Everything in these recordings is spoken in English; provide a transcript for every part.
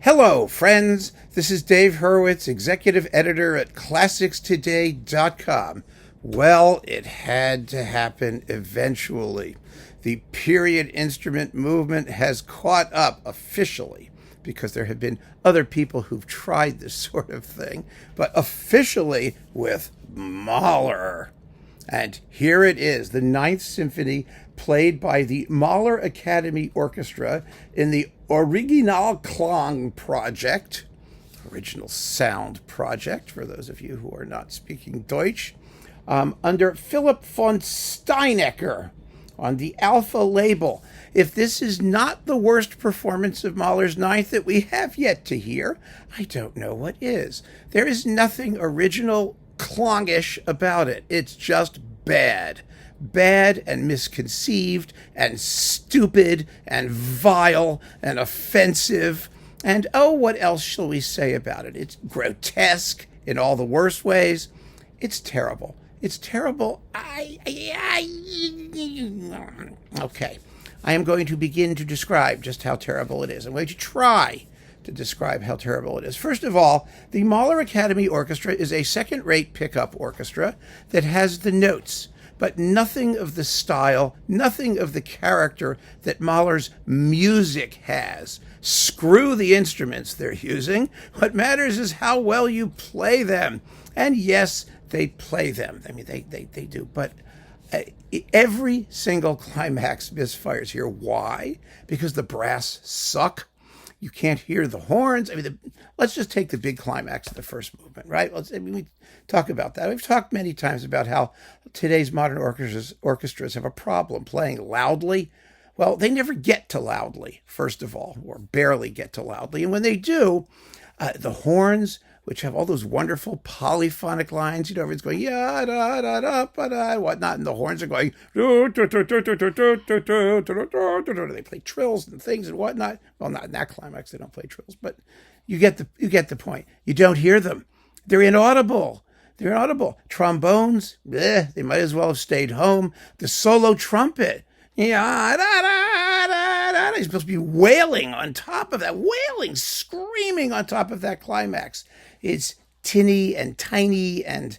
Hello, friends. This is Dave Hurwitz, executive editor at ClassicsToday.com. Well, it had to happen eventually. The period instrument movement has caught up officially, because there have been other people who've tried this sort of thing, but officially with Mahler. And here it is, the Ninth Symphony, played by the Mahler Academy Orchestra in the Originalklang project, original sound project, for those of you who are not speaking Deutsch, under Philipp von Steinaecker on the Alpha label. If this is not the worst performance of Mahler's Ninth that we have yet to hear, I don't know what is. There is nothing original clongish about it. It's just bad. Bad and misconceived and stupid and vile and offensive. And oh, what else shall we say about it? It's grotesque in all the worst ways. It's terrible. It's terrible. Okay. I am going to begin to describe just how terrible it is. I'm going to try to describe how terrible it is. First of all, the Mahler Academy Orchestra is a second-rate pickup orchestra that has the notes, but nothing of the style, nothing of the character that Mahler's music has. Screw the instruments they're using. What matters is how well you play them. And yes, they play them. I mean, they do. But every single climax misfires here. Why? Because the brass suck. You can't hear the horns. I mean, let's just take the big climax of the first movement, right? We talk about that. We've talked many times about how today's modern orchestras have a problem playing loudly. Well, they never get to loudly, first of all, or barely get to loudly. And when they do, the horns, which have all those wonderful polyphonic lines, everyone's going, yeah, da, da, da, ba, da, whatnot, and the horns are going, they play trills and things and whatnot. Well, not in that climax, they don't play trills, but you get the point. You don't hear them. They're inaudible. Trombones, they might as well have stayed home. The solo trumpet, yeah, da, da, da, da. He's supposed to be wailing on top of that, screaming on top of that climax. It's tinny and tiny and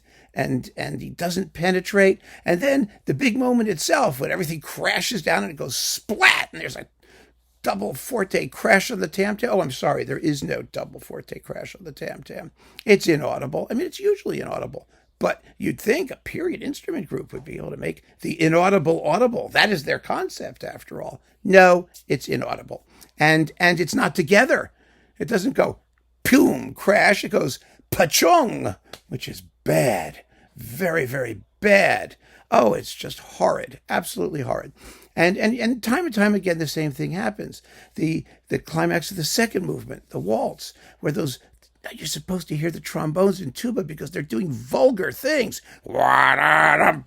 he doesn't penetrate. And then the big moment itself, when everything crashes down and it goes splat, and there's a double forte crash on the tam-tam. Oh, I'm sorry, there is no double forte crash on the tam-tam. It's inaudible. I mean, it's usually inaudible. But you'd think a period instrument group would be able to make the inaudible audible. That is their concept, after all. No, it's inaudible. And it's not together. It doesn't go pum, crash. It goes pachong, which is bad. Very, very bad. Oh, it's just horrid. Absolutely horrid. And time and time again, the same thing happens. The climax of the second movement, the waltz, where you're supposed to hear the trombones and tuba because they're doing vulgar things. And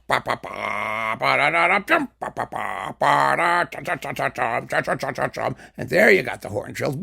there you got the horn trills.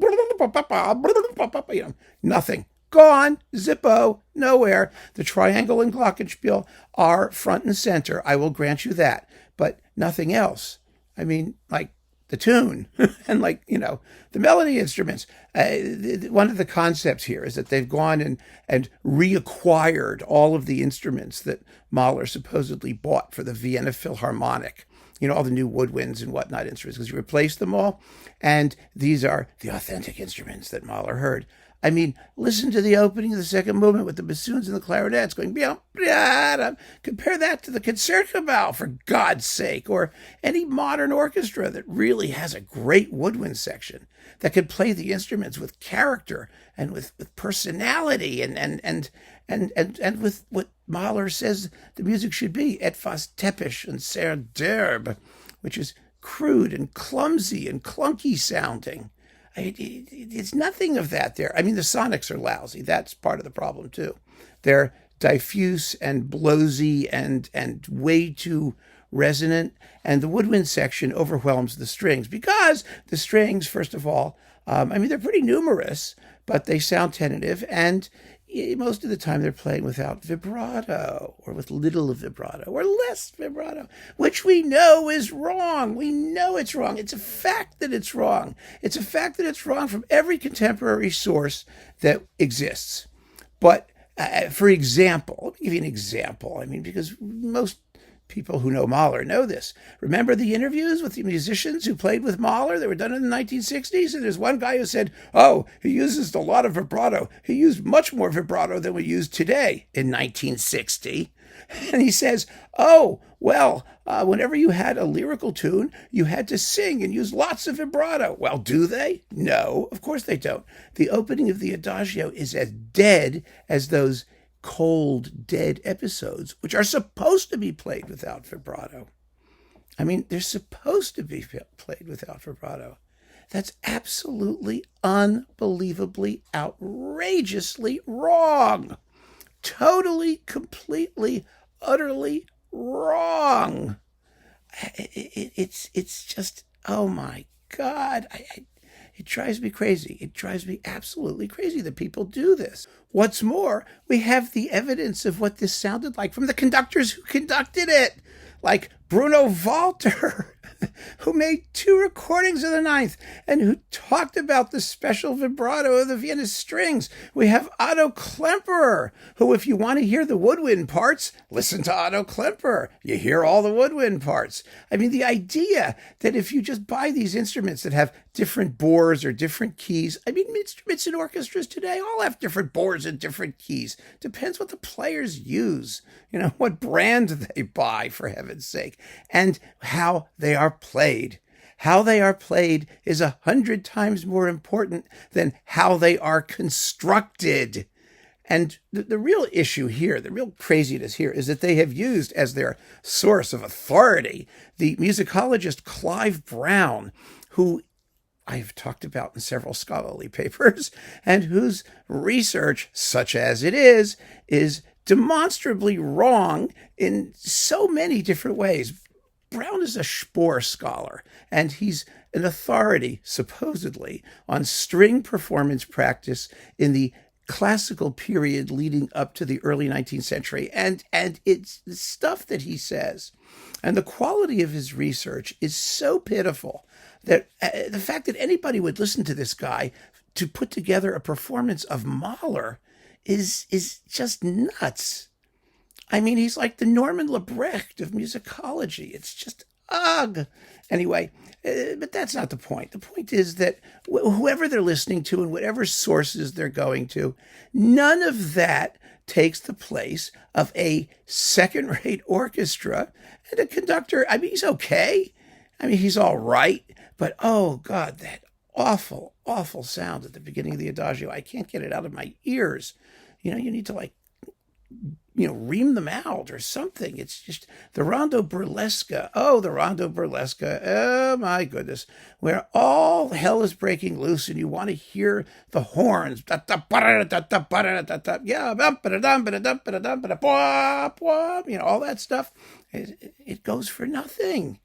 Nothing. Gone. Zippo. Nowhere. The triangle and glockenspiel are front and center. I will grant you that. But nothing else. I mean, like the tune and the melody instruments. One of the concepts here is that they've gone and reacquired all of the instruments that Mahler supposedly bought for the Vienna Philharmonic. All the new woodwinds and whatnot instruments, because you replaced them all. And these are the authentic instruments that Mahler heard. I mean, listen to the opening of the second movement with the bassoons and the clarinets going, compare that to the concertgebouw, for God's sake, or any modern orchestra that really has a great woodwind section that can play the instruments with character and with personality and with what Mahler says the music should be, etwas tepisch and sehr derb, which is crude and clumsy and clunky sounding. It's nothing of that there. I mean, the sonics are lousy. That's part of the problem, too. They're diffuse and blowsy and way too resonant. And the woodwind section overwhelms the strings because the strings, first of all, they're pretty numerous, but they sound tentative. And most of the time they're playing without vibrato or with little vibrato or less vibrato, which we know is wrong. We know it's wrong. It's a fact that it's wrong. It's a fact that it's wrong from every contemporary source that exists. But for example, let me give you an example. I mean, because most people who know Mahler know this. Remember the interviews with the musicians who played with Mahler that were done in the 1960s? And there's one guy who said, oh, he uses a lot of vibrato. He used much more vibrato than we use today in 1960. And he says, oh, well, whenever you had a lyrical tune, you had to sing and use lots of vibrato. Well, do they? No, of course they don't. The opening of the Adagio is as dead as those cold, dead episodes, which are supposed to be played without vibrato. I mean, they're supposed to be played without vibrato. That's absolutely, unbelievably, outrageously wrong. Totally, completely, utterly wrong. It's just, oh my God. It drives me crazy. It drives me absolutely crazy that people do this. What's more, we have the evidence of what this sounded like from the conductors who conducted it, like Bruno Walter, who made 2 recordings of the Ninth and who talked about the special vibrato of the Vienna strings. We have Otto Klemperer, who, if you want to hear the woodwind parts, listen to Otto Klemperer. You hear all the woodwind parts. I mean, the idea that if you just buy these instruments that have different bores or different keys, I mean, instruments in orchestras today all have different bores and different keys. Depends what the players use, what brand they buy, for heaven's sake, and how they are played. How they are played is 100 times more important than how they are constructed. And the real issue here, the real craziness here, is that they have used as their source of authority the musicologist Clive Brown, who I've talked about in several scholarly papers, and whose research, such as it is demonstrably wrong in so many different ways. Brown is a Spohr scholar, and he's an authority, supposedly, on string performance practice in the classical period leading up to the early 19th century. And it's the stuff that he says, and the quality of his research is so pitiful that the fact that anybody would listen to this guy to put together a performance of Mahler is just nuts. I mean, he's like the Norman Lebrecht of musicology. It's just, ugh. Anyway, but that's not the point. The point is that whoever they're listening to and whatever sources they're going to, none of that takes the place of a second-rate orchestra and a conductor. I mean, he's okay. I mean, he's all right. But, oh, God, that awful, awful sound at the beginning of the Adagio. I can't get it out of my ears. You need to, ream them out or something. It's just the Rondo Burlesca. Oh, the Rondo Burlesca. Oh, my goodness. Where all hell is breaking loose and you want to hear the horns. Yeah. All that stuff. It goes for nothing.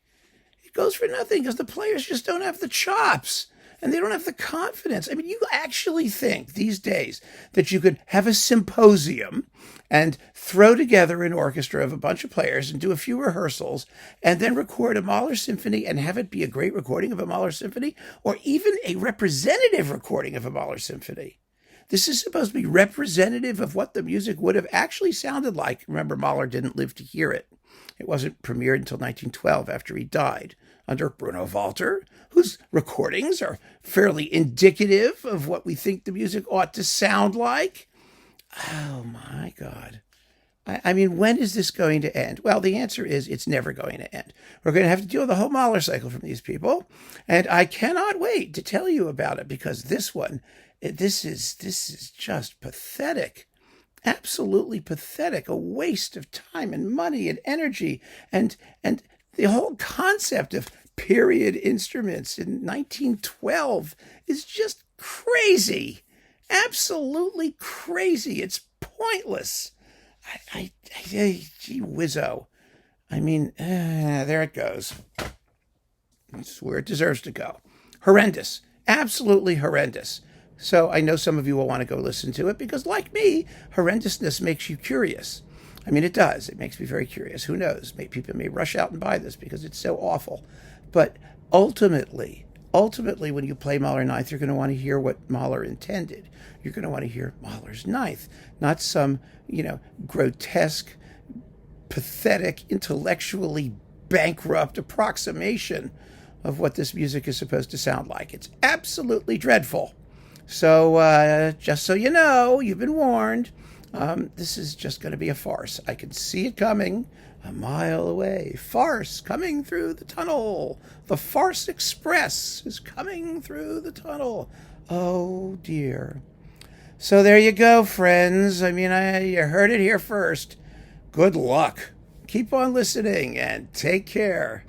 It goes for nothing because the players just don't have the chops. And they don't have the confidence. I mean, you actually think these days that you could have a symposium and throw together an orchestra of a bunch of players and do a few rehearsals and then record a Mahler symphony and have it be a great recording of a Mahler symphony, or even a representative recording of a Mahler symphony. This is supposed to be representative of what the music would have actually sounded like. Remember, Mahler didn't live to hear it. It wasn't premiered until 1912 after he died, under Bruno Walter, whose recordings are fairly indicative of what we think the music ought to sound like. Oh, my God. I mean, when is this going to end? Well, the answer is it's never going to end. We're going to have to deal with the whole Mahler cycle from these people, and I cannot wait to tell you about it, because this is just pathetic. Absolutely pathetic. A waste of time and money and energy, and the whole concept of period instruments in 1912 is just crazy. Absolutely crazy. It's pointless. Gee whizzo. I mean, there it goes. It's where it deserves to go. Horrendous. Absolutely horrendous. So I know some of you will want to go listen to it because, like me, horrendousness makes you curious. I mean, it does. It makes me very curious. Who knows? People may rush out and buy this because it's so awful. But ultimately, when you play Mahler Ninth, you're going to want to hear what Mahler intended. You're going to want to hear Mahler's Ninth, not some, grotesque, pathetic, intellectually bankrupt approximation of what this music is supposed to sound like. It's absolutely dreadful. So just so you know, you've been warned. This is just going to be a farce. I can see it coming a mile away. Farce coming through the tunnel. The Farce Express is coming through the tunnel. Oh, dear. So there you go, friends. I mean, you heard it here first. Good luck. Keep on listening and take care.